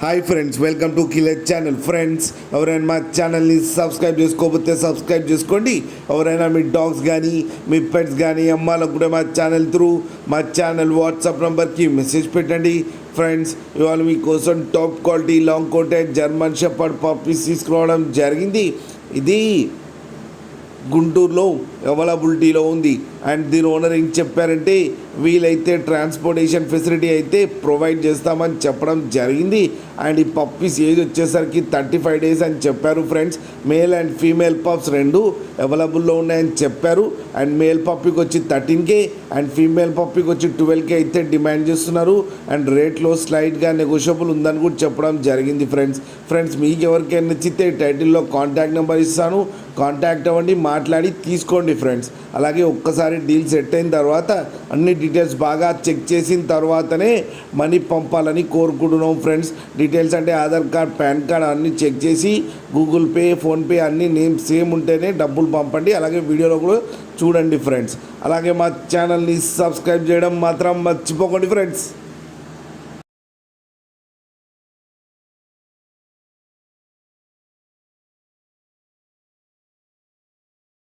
Hi friends, welcome to killer channel. Friends, ఎవరైనా మా ఛానల్ని సబ్స్క్రైబ్ చేసుకోకపోతే సబ్స్క్రైబ్ చేసుకోండి. ఎవరైనా మీ డాగ్స్ కానీ మీ పెట్స్ కానీ అమ్మాలకు కూడా మా ఛానల్ వాట్సాప్ నెంబర్కి మెసేజ్ పెట్టండి. ఫ్రెండ్స్, ఇవాళ మీకోసం top quality long coated German shepherd puppies తీసుకురావడం జరిగింది. ఇది గుంటూరులో అవైలబిలిటీలో ఉంది. అండ్ దీని ఓనర్ ఏం చెప్పారంటే, వీలైతే ట్రాన్స్పోర్టేషన్ ఫెసిలిటీ అయితే ప్రొవైడ్ చేస్తామని చెప్పడం జరిగింది. అండ్ ఈ పప్పీస్ ఏజ్ వచ్చేసరికి 35 days అని చెప్పారు. Friends, male and female pups రెండు అవైలబుల్లో ఉన్నాయని చెప్పారు. అండ్ మేల్ పప్పీకి వచ్చి 13K అండ్ ఫీమేల్ పప్పీకి వచ్చి 12K అయితే డిమాండ్ చేస్తున్నారు. అండ్ రేట్లో స్లైడ్గా నెగోషియబుల్ ఉందని కూడా చెప్పడం జరిగింది. ఫ్రెండ్స్ మీకు ఎవరికైనా నచ్చితే టైటిల్లో కాంటాక్ట్ నెంబర్ ఇస్తాను, కాంటాక్ట్ అవ్వండి, మాట్లాడి తీసుకోండి. ఫ్రెండ్స్, అలాగే ఒక్కసారి డీల్ సెట్ అయిన తర్వాత అన్ని డీటెయిల్స్ బాగా చెక్ చేసిన తర్వాతనే మనీ పంపాలని కోరుకుంటున్నాం. ఫ్రెండ్స్, డీటెయిల్స్ అంటే ఆధార్ కార్డ్, పాన్ కార్డ్ అన్నీ చెక్ చేసి గూగుల్ పే, ఫోన్పే అన్నీ నేమ్ సేమ్ ఉంటేనే డబ్బులు పంపండి. అలాగే వీడియోలో కూడా చూడండి. ఫ్రెండ్స్, అలాగే మా ఛానల్ని సబ్స్క్రైబ్ చేయడం మాత్రం మర్చిపోకండి. ఫ్రెండ్స్.